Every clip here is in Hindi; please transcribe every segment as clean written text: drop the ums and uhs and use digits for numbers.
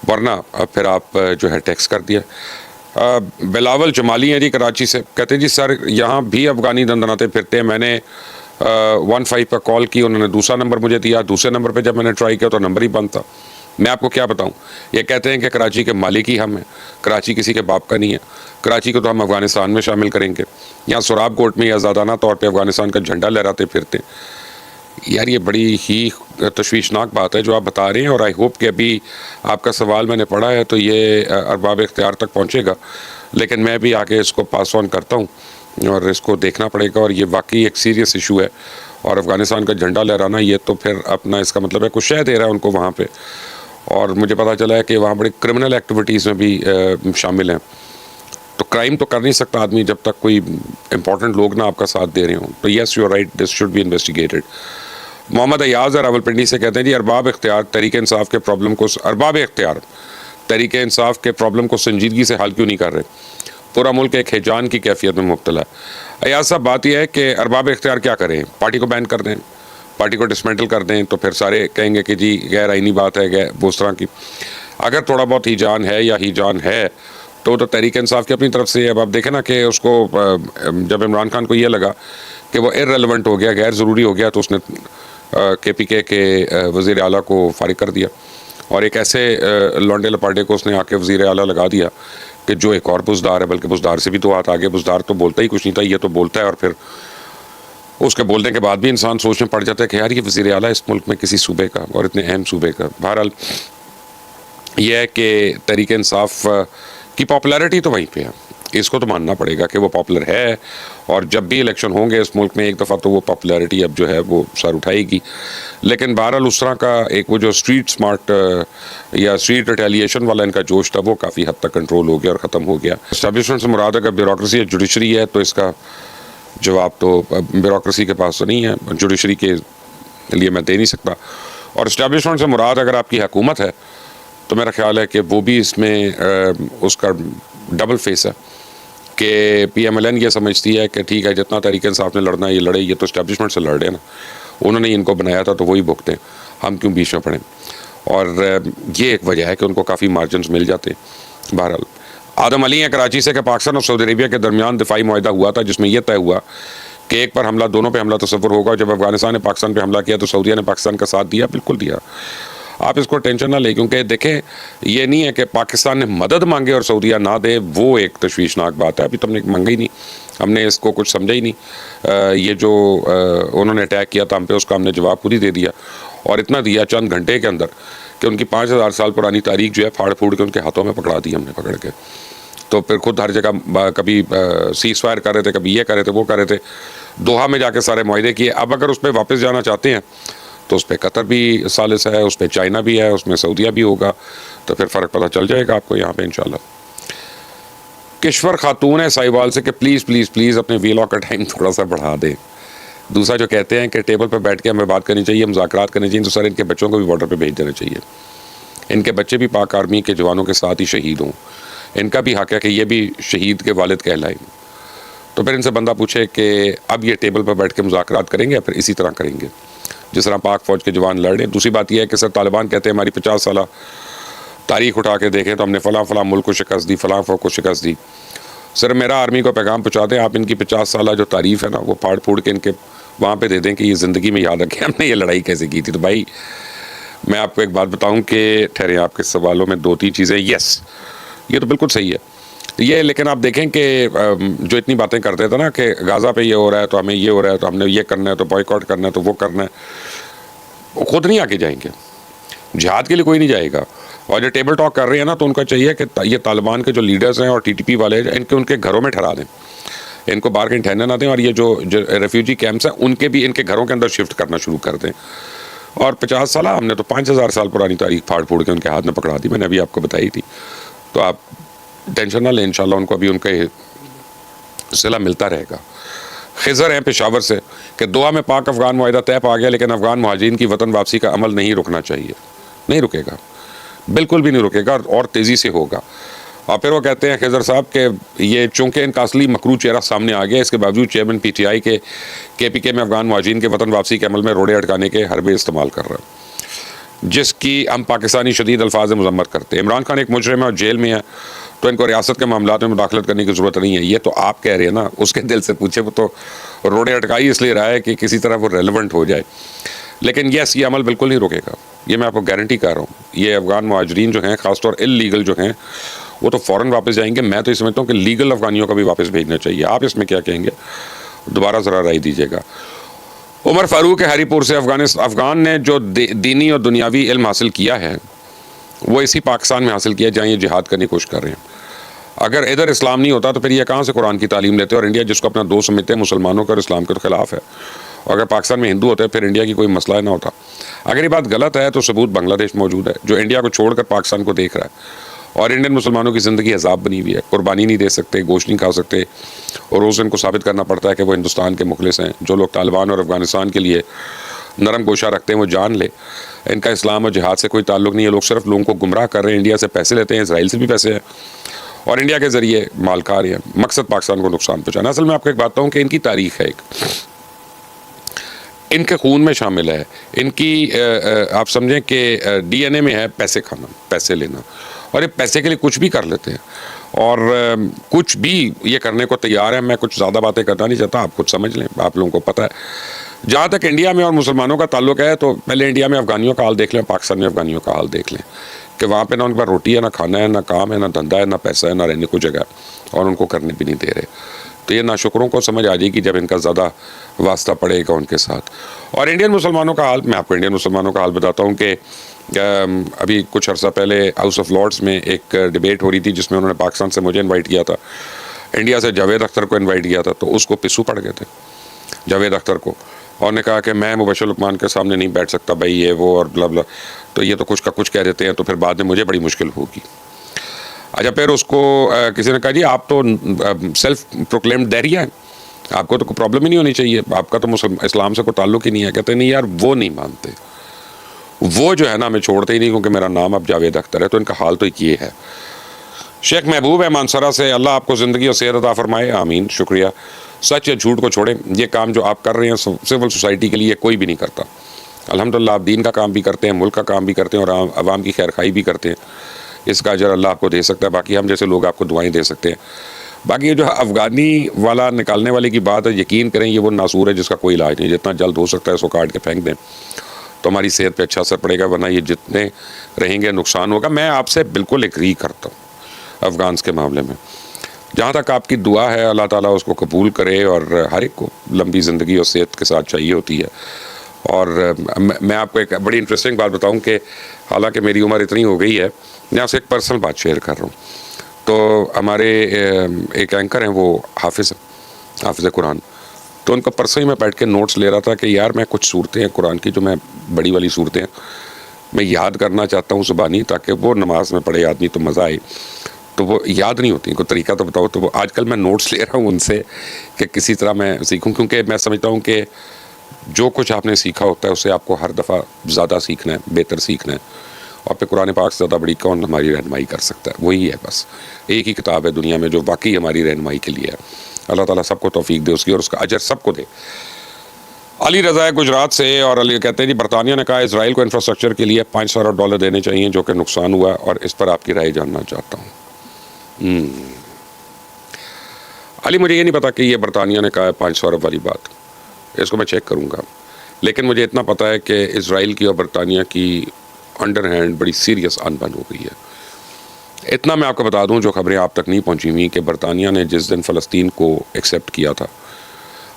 वरना फिर आप जो है टैक्स कर दिया। बिलावल जमाली हैं जी कराची से, कहते हैं जी सर यहाँ भी अफ़गानी दंदनाते फिरते हैं। मैंने 15 पर कॉल की, उन्होंने दूसरा नंबर मुझे दिया, दूसरे नंबर पे जब मैंने ट्राई किया तो नंबर ही बंद था। मैं आपको क्या बताऊं, ये कहते हैं कि कराची के मालिक ही हम हैं, कराची किसी के बाप का नहीं है, कराची को तो हम अफ़गानिस्तान में शामिल करेंगे। यहाँ सुराब कोट में आज़ादाना तौर पर अफ़गानिस्तान का झंडा लहराते फिरते। यार ये बड़ी ही तशवीशनाक बात है जो आप बता रहे हैं, और आई होप कि अभी आपका सवाल मैंने पढ़ा है तो ये अरबाब इख्तियार तक पहुँचेगा, लेकिन मैं भी आगे इसको पास ऑन करता हूँ और इसको देखना पड़ेगा। और ये वाकई एक सीरियस इशू है, और अफ़गानिस्तान का झंडा लहराना ये तो फिर अपना इसका मतलब है कुछ शय दे रहा है उनको वहाँ पे। और मुझे पता चला है कि वहाँ बड़ी क्रिमिनल एक्टिविटीज़ में भी शामिल हैं। तो क्राइम तो कर नहीं सकता आदमी जब तक कोई इंपॉर्टेंट लोग ना आपका साथ दे रहे हों। तो yes you are right, this should be investigated. Mohammad Ayaz Rawalpindi से कहते हैं जी अरबाब इख्तियार तहरीक-ए-इंसाफ के प्रॉब्लम को तहरीक-ए-इंसाफ के प्रॉब्लम को संजीदगी से हल क्यों नहीं कर रहे? पूरा मुल्क एक हिजान की कैफियत में मुब्तला है। अयाज साहब बात यह है कि अरबाब इख्तियार क्या करें, पार्टी को बैन कर दें, पार्टी को डिसमेंटल कर दें, तो फिर सारे कहेंगे कि जी गैर आइनी बात है, वो उस तरह की। अगर थोड़ा बहुत हिजान है या हिजान है तो तहरीक-ए-इंसाफ की अपनी तरफ से है। अब आप देखें ना कि उसको जब इमरान खान को ये लगा कि वो इर्रेलेवेंट हो गया, गैर ज़रूरी हो गया, तो उसने KPK के वज़ीर आला को फारिग कर दिया, और एक ऐसे लौंडे लपाटे को उसने आके वज़ीर आला लगा दिया कि जो एक और बुज़दार है, बल्कि बुज़दार से भी दो हाथ आगे। बुज़दार तो बोलता ही कुछ नहीं था, ये तो बोलता है, और फिर उसके बोलने के बाद भी इंसान सोचने पड़ जाता है कि यार ये वज़ीर आला इस मुल्क में किसी सूबे का, और इतने अहम सूबे का। बहरहाल यह है कि तहरीक-ए-इंसाफ की पॉपुलैरिटी तो वहीं पे है, इसको तो मानना पड़ेगा कि वो पॉपुलर है, और जब भी इलेक्शन होंगे इस मुल्क में एक दफ़ा तो वो पॉपुलैरिटी अब जो है वो सर उठाएगी। लेकिन बहरहाल उस तरह का एक वो जो स्ट्रीट स्मार्ट या स्ट्रीट रिटेलिएशन वाला इनका जोश था वो काफ़ी हद तक कंट्रोल हो गया और ख़त्म हो गया। एस्टैब्लिशमेंट से मुराद अगर ब्यूरोक्रेसी या जुडिशरी है तो इसका जवाब तो ब्यूरोक्रेसी के पास तो नहीं है, जुडिशरी के लिए मैं दे नहीं सकता। और एस्टैब्लिशमेंट से मुराद अगर आपकी हुकूमत है तो मेरा ख्याल है कि वो भी इसमें उसका डबल फेस है कि PMLN ये समझती है कि ठीक है जितना तहरीक-ए-इंसाफ ने लड़ना है ये लड़े, ये तो एस्टैब्लिशमेंट से लड़ रहे हैं ना, उन्होंने इनको बनाया था तो वही भुगतें, हम क्यों बीच में पड़ें। और ये एक वजह है कि उनको काफ़ी मार्जिनस मिल जाते हैं। बहरहाल आदम अली हैं कराची से कि पाकिस्तान और सऊदी अरेबिया के दरमियान दिफाई मुआहदा हुआ था जिसमें यह तय हुआ कि एक पर हमला, दोनों पे हमला तस्वुर होगा। जब अफगानिस्तान ने पाकिस्तान पे हमला किया तो सऊदीया ने पाकिस्तान का साथ दिया, बिल्कुल दिया। आप इसको टेंशन ना लें, क्योंकि देखें ये नहीं है कि पाकिस्तान ने मदद मांगे और सऊदीया ना दे, वो एक तशवीशनाक बात है। अभी तो हमने मांगी नहीं, हमने इसको कुछ समझा ही नहीं। ये जो उन्होंने अटैक किया था हम पे, उसका हमने जवाब खुद ही दे दिया, और इतना दिया चंद घंटे के अंदर कि उनकी 5000 साल पुरानी तारीख जो है फाड़ फूड़ के उनके हाथों में पकड़ा दी हमने, पकड़ के। तो फिर खुद हर जगह कभी सीज़ फायर कर रहे थे, कभी ये कर रहे थे, वो कर रहे थे। दोहा में जाके सारे मुआहदे किए। अब अगर उस पर वापस जाना चाहते हैं तो उस पर कतर भी सालिस है, उस पर चाइना भी है, उसमें सऊदीया भी होगा, तो फिर फ़र्क पता चल जाएगा आपको यहाँ पे इंशाल्लाह। किश्वर खातून है साहिवाल से कि प्लीज़ प्लीज़ प्लीज़ अपने वीलॉग का टाइम थोड़ा सा बढ़ा दें। दूसरा जो कहते हैं कि टेबल पर बैठ के हमें बात करनी चाहिए, मुज़ाकरात करनी चाहिए, तो सर इनके बच्चों को भी बॉर्डर पर भेज देना चाहिए। इनके बच्चे भी पाक आर्मी के जवानों के साथ ही शहीद हों, इनका भी हक़ है कि ये भी शहीद के वालिद कहलाएं। तो फिर इनसे बंदा पूछे कि अब ये टेबल पर बैठ के मुज़ाकरात करेंगे या फिर इसी तरह करेंगे जिस तरह पाक फ़ौज के जवान लड़ रहे हैं। दूसरी बात यह है कि सर तालिबान कहते हैं हमारी 50 साल तारीख उठा के देखें तो हमने फ़लाँ फ़लाँ मुल्क को शिकस्त दी, फ़लाँ फ़ौज को शिकस्त दी। सर मेरा आर्मी को पैगाम पहुँचा दें, आप इनकी 50 साल जो तारीफ़ है ना वो फाड़ फूड़ के इनके वहाँ पर दे दें कि ये ज़िंदगी में याद रखें हमने ये लड़ाई कैसे की थी। तो भाई मैं आपको एक बात बताऊँ कि ठहरे, आपके सवालों में 2-3 चीज़ें, यस ये तो बिल्कुल सही है ये, लेकिन आप देखें कि जो इतनी बातें करते थे ना कि गाज़ा पे ये हो रहा है तो हमें ये हो रहा है तो हमने ये करना है, तो बॉयकॉट करना है, तो वो करना है, वो खुद नहीं आके जाएंगे। जिहाद के लिए कोई नहीं जाएगा। और जो टेबल टॉक कर रहे हैं ना तो उनका चाहिए कि ये तालिबान के जो लीडर्स हैं और TTP वाले इनके उनके घरों में ठहरा दें, इनको बाहर कहीं ठहरने ना दें, और ये जो रेफ्यूजी कैंप्स हैं उनके भी इनके घरों के अंदर शिफ्ट करना शुरू कर दें। और 50 साल हमने तो 5000 साल पुरानी तारीख फाड़ फूड़ के उनके हाथ में पकड़ा दी, मैंने अभी आपको बताई थी। तो आप टेंशन ना लें, इंशाल्लाह उनको अभी उनका सिला मिलता रहेगा। खिज़र हैं पेशावर से कि दुआ में पाक अफ़गान मुआहदा तय पा गया, लेकिन अफ़गान मुहाजिरीन की वतन वापसी का अमल नहीं रुकना चाहिए। नहीं रुकेगा, बिल्कुल भी नहीं रुकेगा, और तेज़ी से होगा। और फिर वो कहते हैं खिज़र साहब कि ये चूँकि इनका असली मकरू चेहरा सामने आ गया, इसके बावजूद चेयरमैन PTI के KPK में अफ़गान मुहाजिरीन के वतन वापसी के अमल में रोड़े अटकाने के हरबे इस्तेमाल कर रहा है। जिसकी हम पाकिस्तानी शदीद अल्फाज में मजम्मत करते हैं। इमरान खान एक मुजरिम है और जेल में है, तो इनको रियासत के मामलात में मुदाखलत करने की ज़रूरत नहीं है। ये तो आप कह रहे हैं ना, उसके दिल से पूछे। वो तो रोड़े अटकाई इसलिए रहा है कि किसी तरह वो रेलेवेंट हो जाए। लेकिन यस, ये अमल बिल्कुल नहीं रुकेगा, ये मैं आपको गारंटी कर रहा हूँ। ये अफ़गान मुहाजिरीन जो हैं, ख़ासतौर इल्लीगल जो हैं, वो तो फ़ौरन वापस जाएंगे। मैं तो ये समझता हूँ कि लीगल अफ़गानियों का भी वापस भेजना चाहिए। आप इसमें क्या कहेंगे, दोबारा ज़रा राय दीजिएगा। उमर फ़ारूक है हरीपुर से। अफ़गान ने जो दीनी और दुनियावी इल्म हासिल किया है वो इसी पाकिस्तान में हासिल किया, जहाँ ये जिहाद करने की कोशिश कर रहे हैं। अगर इधर इस्लाम नहीं होता तो फिर ये कहाँ से कुरान की तालीम लेते? और इंडिया जिसको अपना दोस्त समझते हैं मुसलमानों का और इस्लाम के तो खिलाफ है। और अगर पाकिस्तान में हिंदू होते हैं फिर इंडिया की कोई मसला ना होता। अगर ये बात गलत है तो सबूत बांग्लादेश मौजूद है, जो इंडिया को छोड़कर पाकिस्तान को देख रहा है। और इंडियन मुसलमानों की ज़िंदगी अजाब बनी हुई है, कुर्बानी नहीं दे सकते, गोश्त नहीं खा सकते, और रोज़ इनको साबित करना पड़ता है कि वो हिंदुस्तान के मुखलिस हैं। जो लोग तालिबान और अफ़गानिस्तान के लिए नरम गोशा रखते हैं वो जान ले, इनका इस्लाम और जिहाद से कोई ताल्लुक़ नहीं है। लोग सिर्फ लोगों को गुमराह कर रहे हैं, इंडिया से पैसे लेते हैं, इसराइल से भी पैसे हैं, और इंडिया के ज़रिए माल खा रहे हैं। मकसद पाकिस्तान को नुकसान पहुँचाना। असल में आपको एक बात बताऊँ कि इनकी तारीख़ है, एक इनके खून में शामिल है। इनकी आप समझें कि DNA में है पैसे खाना, पैसे लेना, और ये पैसे के लिए कुछ भी कर लेते हैं, और कुछ भी ये करने को तैयार है। मैं कुछ ज़्यादा बातें करना नहीं चाहता, आप कुछ समझ लें, आप लोगों को पता है। जहाँ तक इंडिया में और मुसलमानों का ताल्लुक है, तो पहले इंडिया में अफ़गानियों का हाल देख लें, पाकिस्तान में अफ़गानियों का हाल देख लें कि वहाँ पे ना उनके पास रोटी है, ना खाना है, ना काम है, ना धंधा है, ना पैसा है, ना रहने को जगह, और उनको करने भी नहीं दे रहे। तो ये नाशुक्रों को समझ आ जाएगी जब इनका ज़्यादा वास्ता पड़ेगा उनके साथ। और इंडियन मुसलमानों का हाल, मैं आपको इंडियन मुसलमानों का हाल बताता हूँ कि अभी कुछ अर्सा पहले हाउस ऑफ लॉर्ड्स में एक डिबेट हो रही थी जिसमें उन्होंने पाकिस्तान से मुझे इनवाइट किया था, इंडिया से जावेद अख्तर को इनवाइट किया था, तो उसको पिस्सू पड़ गए थे जावेद अख्तर को, और ने कहा कि मैं मुबशर लुकमान के सामने नहीं बैठ सकता भाई, ये वो और ब्ला ब्ला। तो ये तो कुछ का कुछ कह देते हैं, तो फिर बाद में मुझे बड़ी मुश्किल होगी। अच्छा, फिर उसको किसी ने कहा जी आप तो सेल्फ प्रोक्लेम्ड दैरिया हैं, आपको तो कोई प्रॉब्लम ही नहीं होनी चाहिए, आपका तो इस्लाम से कोई ताल्लुक ही नहीं है। कहते नहीं यार, वो नहीं मानते, वो जो है ना हमें छोड़ते ही नहीं, क्योंकि मेरा नाम अब जावेद अख्तर है। तो इनका हाल तो ये है। शेख महबूब है मानसरा से। अल्लाह आपको ज़िंदगी और सेहत अता फरमाए, आमीन। शुक्रिया। सच या झूठ को छोड़ें, ये काम जो आप कर रहे हैं सिविल सोसाइटी के लिए कोई भी नहीं करता। अल्हम्दुलिल्लाह आप दीन का काम भी करते हैं, मुल्क का काम भी करते हैं, और आवाम की खैर खाई भी करते हैं। इसका अजर अल्लाह आपको दे सकता है। बाकी हम जैसे लोग आपको दुआएं दे सकते हैं। बाकी ये जो अफ़गानी वाला निकालने वाले की बात है, यकीन करें ये वो नासूर है जिसका कोई इलाज नहीं। जितना जल्द हो सकता है इसको काट के फेंक दें तो हमारी सेहत पे अच्छा असर पड़ेगा, वरना ये जितने रहेंगे नुकसान होगा। मैं आपसे बिल्कुल एग्री करता हूँ अफ़गान के मामले में। जहाँ तक आपकी दुआ है, अल्लाह ताला उसको कबूल करे, और हर एक को लंबी ज़िंदगी और सेहत के साथ चाहिए होती है। और मैं आपको एक बड़ी इंटरेस्टिंग बात बताऊं कि हालांकि मेरी उम्र इतनी हो गई है, मैं आपसे एक पर्सनल बात शेयर कर रहा हूँ। तो हमारे एक एंकर हैं, वो हाफिज़ कुरान, तो उनका परसों ही मैं बैठ के नोट्स ले रहा था कि यार मैं कुछ सूरतें हैं कुरान की, जो मैं बड़ी वाली सूरतें हैं मैं याद करना चाहता हूँ ज़ुबानी, ताकि वो नमाज में पढ़े आदमी तो मज़ा आए। तो वो याद नहीं होती, कोई तरीका तो बताओ। तो वो आजकल मैं नोट्स ले रहा हूँ उनसे कि किसी तरह मैं सीखूँ, क्योंकि मैं समझता हूँ कि जो कुछ आपने सीखा होता है उससे आपको हर दफ़ा ज़्यादा सीखना है, बेहतर सीखना है। और फिर कुरान पाक से ज़्यादा बड़ी कौन हमारी रहनुमाई कर सकता है? वही है, बस एक ही किताब है दुनिया में जो वाकई हमारी रहनुमाई के लिए है। अल्लाह ताला सबको तौफीक दे उसकी, और उसका अजर सबको दे। अली रज़ा है गुजरात से, और अली कहते हैं जी बरतानिया ने कहा इसराइल को इंफ्रास्ट्रक्चर के लिए $500 अरब देने चाहिए जो कि नुकसान हुआ, और इस पर आपकी राय जानना चाहता हूँ। अली मुझे ये नहीं पता कि ये बरतानिया ने कहा है 500 अरब वाली बात, इसको मैं चेक करूँगा। लेकिन मुझे इतना पता है कि इसराइल की और बरतानिया की अंडर हैंड बड़ी सीरियस अनबन हो गई है। इतना मैं आपको बता दूं, जो खबरें आप तक नहीं पहुंची हुई, कि बरतानिया ने जिस दिन फ़लस्तीन को एक्सेप्ट किया था,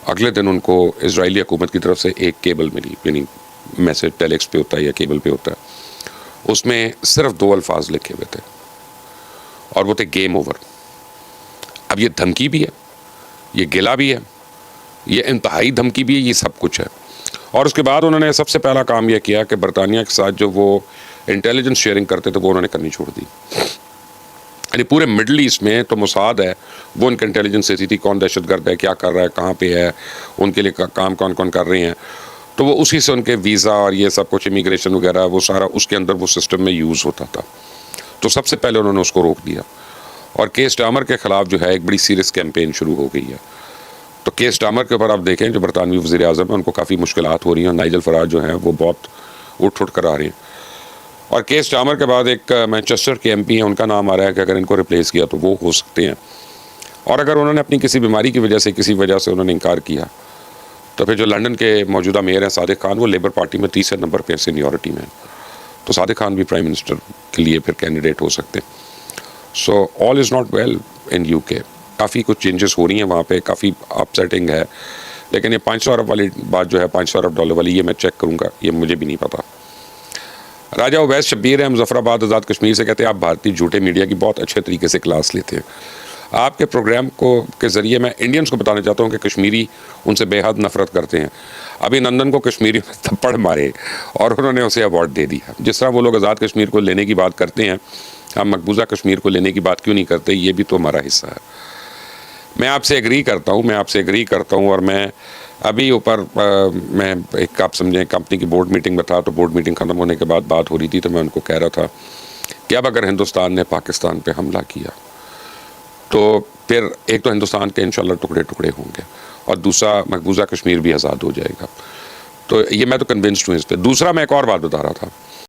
अगले दिन उनको इजरायली हुकूमत की तरफ से एक केबल मिली, यानी मैसेज टेलेक्स पे होता है या केबल पे होता है, उसमें सिर्फ 2 अल्फाज लिखे हुए थे, और वो थे गेम ओवर। अब ये धमकी भी है, ये गिला भी है, ये इंतहाई धमकी भी है, ये सब कुछ है। और उसके बाद उन्होंने सबसे पहला काम यह किया कि बरतानिया के साथ जो वो इंटेलिजेंस शेयरिंग करते थे वो उन्होंने करनी छोड़ दी। यानी पूरे मिडल ईस्ट में तो मोसाद है, वो उनका इंटेलिजेंस देती थी कौन दहशतगर्द है, क्या कर रहा है, कहाँ पे है, उनके लिए काम कौन कौन कर रहे हैं। तो वो उसी से उनके वीज़ा और ये सब कुछ इमिग्रेशन वगैरह वो सारा उसके अंदर वो सिस्टम में यूज़ होता था। तो सबसे पहले उन्होंने उसको रोक दिया, और केस स्टार्मर के ख़िलाफ़ जो है एक बड़ी सीरियस कैंपेन शुरू हो गई है। तो केस स्टार्मर के ऊपर आप देखें जो बरतानवी वज़ीर आज़म है, उनको काफ़ी मुश्किलात हो रही हैं। नाइजल फराज जो हैं वो बहुत उठ कर आ रहे हैं। और केस स्टार्मर के बाद एक मैनचेस्टर के एमपी हैं, उनका नाम आ रहा है कि अगर इनको रिप्लेस किया तो वो हो सकते हैं। और अगर उन्होंने अपनी किसी बीमारी की वजह से, किसी वजह से उन्होंने इनकार किया, तो फिर जो लंदन के मौजूदा मेयर हैं सादिक खान, वो लेबर पार्टी में तीसरे नंबर पर सीनियरिटी में, तो सादिक खान भी प्राइम मिनिस्टर के लिए फिर कैंडिडेट हो सकते हैं। So all is not well in UK. काफ़ी कुछ चेंजेस हो रही हैं वहाँ पे, काफ़ी अपसेटिंग है। लेकिन ये 500 अरब वाली बात जो है, 500 अरब डॉलर वाली, ये मैं चेक करूँगा, ये मुझे भी नहीं पता। राजा उवैस शब्बीर हैं मुजफ्फराबाद आज़ाद कश्मीर से, कहते हैं आप भारतीय झूठे मीडिया की बहुत अच्छे तरीके से क्लास लेते हैं। आपके प्रोग्राम को के ज़रिए मैं इंडियंस को बताना चाहता हूँ कि कश्मीरी उनसे बेहद नफ़रत करते हैं। अभी नंदन को कश्मीरी में थप्पड़ मारे और उन्होंने उसे अवार्ड दे दिया। जिस तरह वो लोग आज़ाद कश्मीर को लेने की बात करते हैं, हम मकबूजा कश्मीर को लेने की बात क्यों नहीं करते? ये भी तो हमारा हिस्सा है। मैं आपसे एग्री करता हूँ और मैं अभी ऊपर मैं एक, आप समझें, कंपनी की बोर्ड मीटिंग में था, तो बोर्ड मीटिंग ख़त्म होने के बाद बात हो रही थी, तो मैं उनको कह रहा था कि अब अगर हिंदुस्तान ने पाकिस्तान पे हमला किया तो फिर एक तो हिंदुस्तान के इंशाल्लाह टुकड़े टुकड़े होंगे और दूसरा मकबूजा कश्मीर भी आज़ाद हो जाएगा। तो ये मैं तो कन्विंस्ड हूँ इस पर। दूसरा मैं एक और बात बता रहा था